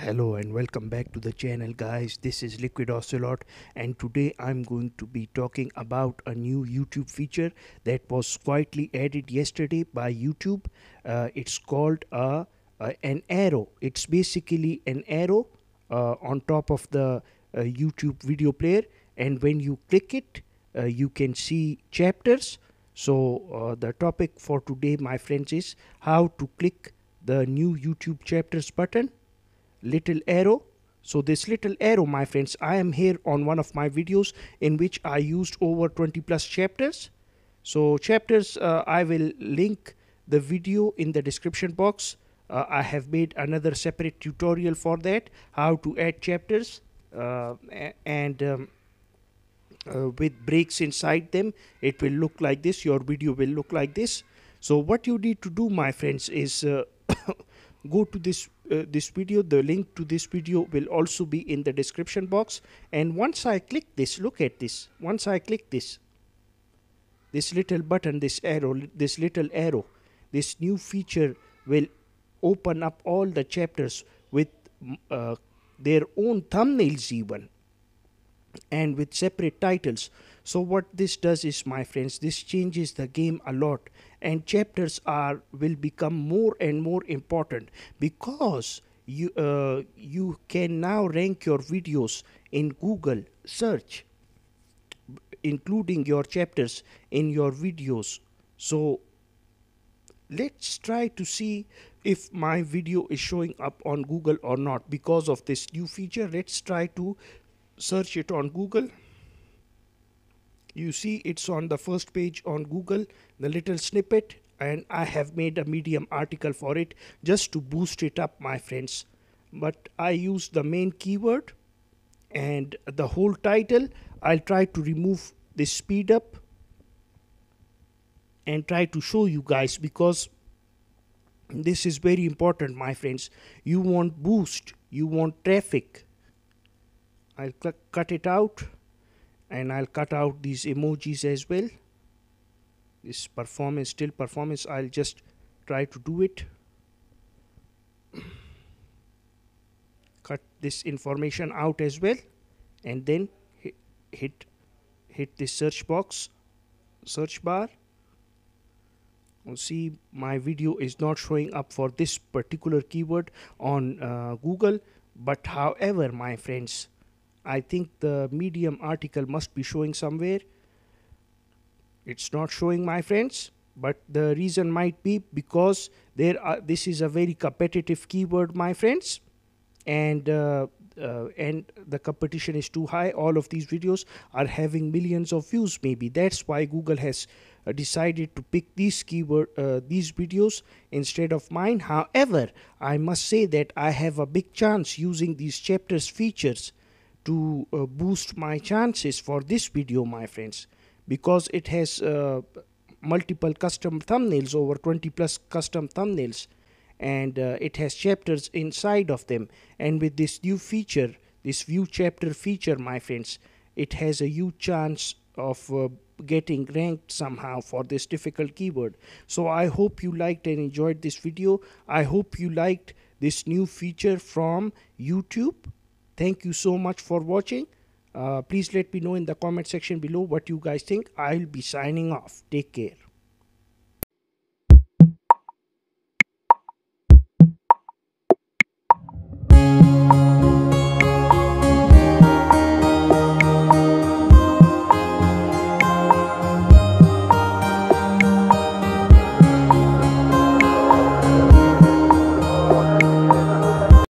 Hello and welcome back to the channel, guys. This is Liquid Ocelot, and today I'm going to be talking about a new YouTube feature that was quietly added yesterday by YouTube. It's called an arrow. It's basically an arrow on top of the YouTube video player, and when you click it, you can see chapters. So the topic for today, my friends, is how to click the new YouTube chapters button, little arrow. So this little arrow, my friends, I am here on one of my videos in which I used over 20 plus chapters. So chapters, I will link the video in the description box. I have made another separate tutorial for that, how to add chapters and with breaks inside them. It will look like this. Your video will look like this. So what you need to do, my friends, is go to this video. The link to this video will also be in the description box, and once I click this, look at this. Once I click this little button, this little arrow, this new feature will open up all the chapters with their own thumbnails even, and with separate titles. So what this does is, my friends, this changes the game a lot, and chapters will become more and more important, because you can now rank your videos in Google search, including your chapters in your videos. So let's try to see if my video is showing up on Google or not because of this new feature. Let's try to search it on Google. You see it's on the first page on Google, the little snippet, and I have made a Medium article for it just to boost it up, my friends. But I use the main keyword and the whole title. I'll try to remove this speed up and try to show you guys, because this is very important, my friends. You want boost, you want traffic. I'll cut it out, and I'll cut out these emojis as well. This performance, still performance, I'll just try to do it. Cut this information out as well, and then hit this search bar. See, my video is not showing up for this particular keyword on Google, but however, my friends, I think the Medium article must be showing somewhere. It's not showing, my friends, but the reason might be because this is a very competitive keyword, my friends, and the competition is too high. All of these videos are having millions of views. Maybe that's why Google has decided to pick these videos instead of mine. However, I must say that I have a big chance using these chapters features to boost my chances for this video, my friends, because it has multiple custom thumbnails, over 20 plus custom thumbnails, and it has chapters inside of them. And with this new feature, this view chapter feature, my friends, it has a huge chance of getting ranked somehow for this difficult keyword. So I hope you liked and enjoyed this video. I hope you liked this new feature from YouTube. Thank you so much for watching. Please let me know in the comment section below what you guys think. I'll be signing off. Take care.